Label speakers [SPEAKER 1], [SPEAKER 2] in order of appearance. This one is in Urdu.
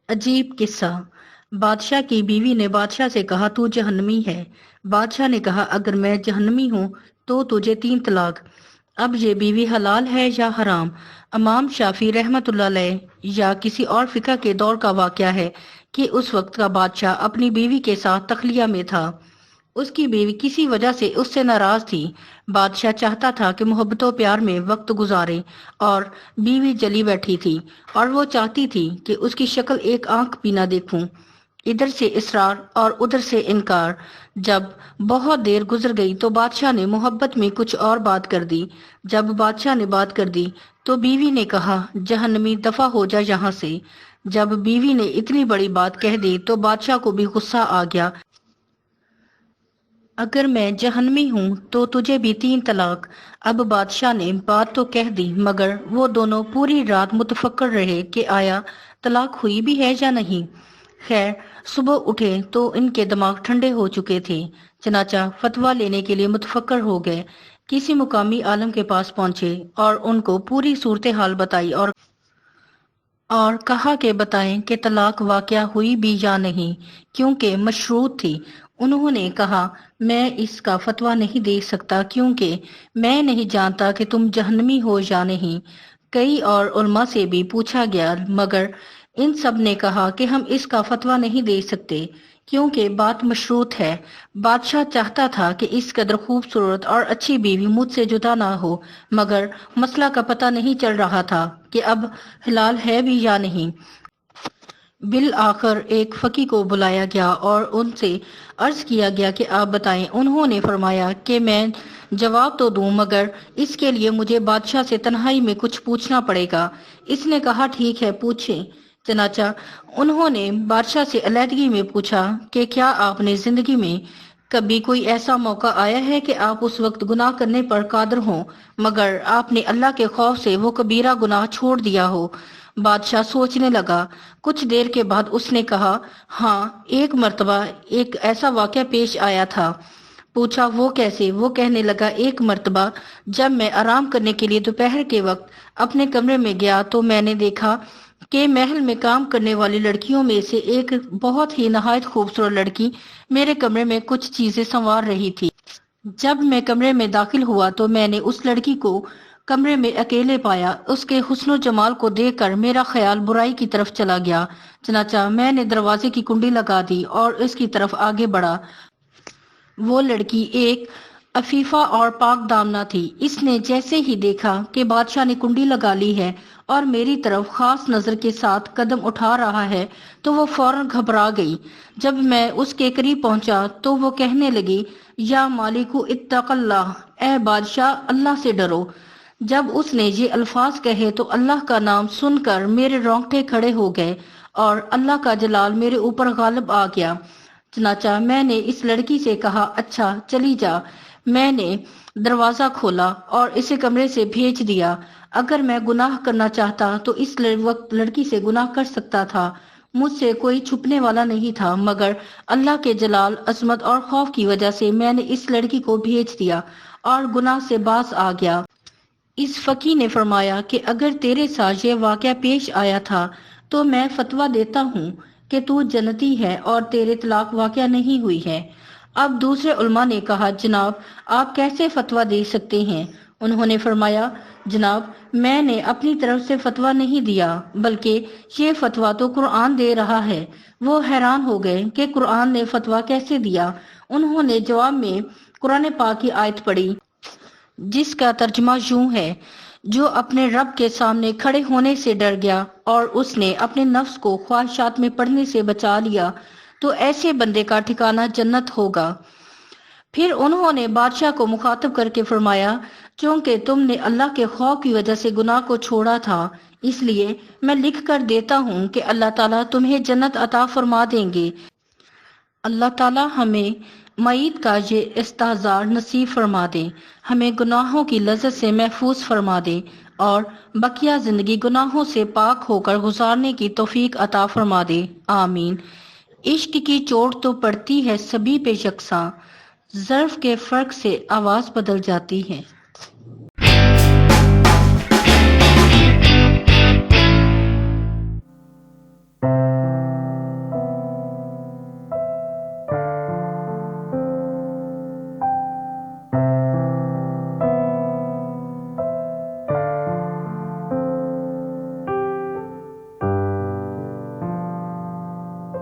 [SPEAKER 1] عجیب قصہ۔ بادشاہ کی بیوی نے بادشاہ سے کہا تو جہنمی ہے۔ بادشاہ نے کہا اگر میں جہنمی ہوں تو تجھے 3 طلاق۔ اب یہ بیوی حلال ہے یا حرام؟ امام شافعی رحمت اللہ علیہ یا کسی اور فقہ کے دور کا واقعہ ہے کہ اس وقت کا بادشاہ اپنی بیوی کے ساتھ تخلیہ میں تھا۔ اس کی بیوی کسی وجہ سے اس سے ناراض تھی۔ بادشاہ چاہتا تھا کہ محبت و پیار میں وقت گزارے اور بیوی جلی بیٹھی تھی اور وہ چاہتی تھی کہ اس کی شکل ایک آنکھ بھی نہ دیکھوں۔ ادھر سے اصرار اور ادھر سے انکار۔ جب بہت دیر گزر گئی تو بادشاہ نے محبت میں کچھ اور بات کر دی۔ جب بادشاہ نے بات کر دی تو بیوی نے کہا جہنمی دفع ہو جا یہاں سے۔ جب بیوی نے اتنی بڑی بات کہہ دی تو بادشاہ کو بھی غصہ آ گیا۔ اگر میں جہنمی ہوں تو تجھے بھی 3 طلاق۔ اب بادشاہ نے بات تو کہہ دی مگر وہ دونوں پوری رات متفکر رہے کہ آیا طلاق ہوئی بھی ہے یا نہیں۔ خیر صبح اٹھے تو ان کے دماغ ٹھنڈے ہو چکے تھے، چنانچہ فتویٰ لینے کے لیے متفکر ہو گئے۔ کسی مقامی عالم کے پاس پہنچے اور ان کو پوری صورتحال بتائی اور کہا کہ بتائیں کہ طلاق واقع ہوئی بھی یا نہیں، کیونکہ مشروط تھی۔ انہوں نے کہا میں اس کا فتویٰ نہیں دے سکتا کیونکہ میں نہیں جانتا کہ تم جہنمی ہو یا نہیں۔ کئی اور علماء سے بھی پوچھا گیا مگر ان سب نے کہا کہ ہم اس کا فتویٰ نہیں دے سکتے کیونکہ بات مشروط ہے۔ بادشاہ چاہتا تھا کہ اس قدر خوبصورت اور اچھی بیوی مجھ سے جدا نہ ہو مگر مسئلہ کا پتہ نہیں چل رہا تھا کہ اب حلال ہے بھی یا نہیں۔ بالآخر ایک فقی کو بلایا گیا اور ان سے عرض کیا گیا کہ آپ بتائیں۔ انہوں نے فرمایا کہ میں جواب تو دوں مگر اس کے لیے مجھے بادشاہ سے تنہائی میں کچھ پوچھنا پڑے گا۔ اس نے کہا ٹھیک ہے پوچھیں۔ چنانچہ انہوں نے بادشاہ سے علیحدگی میں پوچھا کہ کیا آپ نے زندگی میں کبھی کوئی ایسا موقع آیا ہے کہ آپ اس وقت گناہ کرنے پر قادر ہوں مگر آپ نے اللہ کے خوف سے وہ کبیرہ گناہ چھوڑ دیا ہو؟ بادشاہ سوچنے لگا۔ کچھ دیر کے بعد اس نے کہا ہاں ایک مرتبہ ایک ایسا واقعہ پیش آیا تھا۔ پوچھا وہ کیسے؟ وہ کہنے لگا ایک مرتبہ جب میں آرام کرنے کے لیے دوپہر کے وقت اپنے کمرے میں گیا تو میں نے دیکھا کہ محل میں کام کرنے والی لڑکیوں میں سے ایک بہت ہی نہایت خوبصورت لڑکی میرے کمرے میں کچھ چیزیں سنوار رہی تھی۔ جب میں کمرے میں داخل ہوا تو میں نے اس لڑکی کو کمرے میں اکیلے پایا۔ اس کے حسن و جمال کو دیکھ کر میرا خیال برائی کی طرف چلا گیا، چنانچہ میں نے دروازے کی کنڈی لگا دی اور اس کی طرف آگے بڑھا۔ وہ لڑکی ایک عفیفہ اور پاک دامنہ تھی۔ اس نے جیسے ہی دیکھا کہ بادشاہ نے کنڈی لگا لی ہے اور میری طرف خاص نظر کے ساتھ قدم اٹھا رہا ہے تو وہ فوراً گھبرا گئی۔ جب میں اس کے قریب پہنچا تو وہ کہنے لگی یا مالکو اتق اللہ، اے بادشاہ اللہ سے ڈرو۔ جب اس نے یہ الفاظ کہے تو اللہ کا نام سن کر میرے رونگٹے کھڑے ہو گئے اور اللہ کا جلال میرے اوپر غالب آ گیا۔ چنانچہ میں نے اس لڑکی سے کہا اچھا چلی جا۔ میں نے دروازہ کھولا اور اسے کمرے سے بھیج دیا۔ اگر میں گناہ کرنا چاہتا تو اس وقت لڑکی سے گناہ کر سکتا تھا۔ مجھ سے کوئی چھپنے والا نہیں تھا مگر اللہ کے جلال، عظمت اور خوف کی وجہ سے میں نے اس لڑکی کو بھیج دیا اور گناہ سے باز آ گیا۔ اس فقی نے فرمایا کہ اگر تیرے ساتھ یہ واقعہ پیش آیا تھا تو میں فتویٰ دیتا ہوں کہ تو جنتی ہے اور تیرے طلاق واقع نہیں ہوئی ہے۔ اب دوسرے علماء نے کہا جناب آپ کیسے فتویٰ دے سکتے ہیں؟ انہوں نے فرمایا جناب میں نے اپنی طرف سے فتویٰ نہیں دیا بلکہ یہ فتویٰ تو قرآن دے رہا ہے۔ وہ حیران ہو گئے کہ قرآن نے فتویٰ کیسے دیا؟ انہوں نے جواب میں قرآن پاک کی آیت پڑھی جس کا ترجمہ یوں ہے، جو اپنے رب کے سامنے کھڑے ہونے سے ڈر گیا اور اس نے اپنے نفس کو خواہشات میں پڑنے سے بچا لیا تو ایسے بندے کا ٹھکانہ جنت ہوگا۔ پھر انہوں نے بادشاہ کو مخاطب کر کے فرمایا چونکہ تم نے اللہ کے خوف کی وجہ سے گناہ کو چھوڑا تھا اس لیے میں لکھ کر دیتا ہوں کہ اللہ تعالیٰ تمہیں جنت عطا فرما دیں گے۔ اللہ تعالیٰ ہمیں معید کا یہ استحضار نصیب فرما دے، ہمیں گناہوں کی لذت سے محفوظ فرما دے اور بقیہ زندگی گناہوں سے پاک ہو کر گزارنے کی توفیق عطا فرما دے، آمین۔ عشق کی چوٹ تو پڑتی ہے سبھی پہ یکساں، ظرف کے فرق سے آواز بدل جاتی ہے۔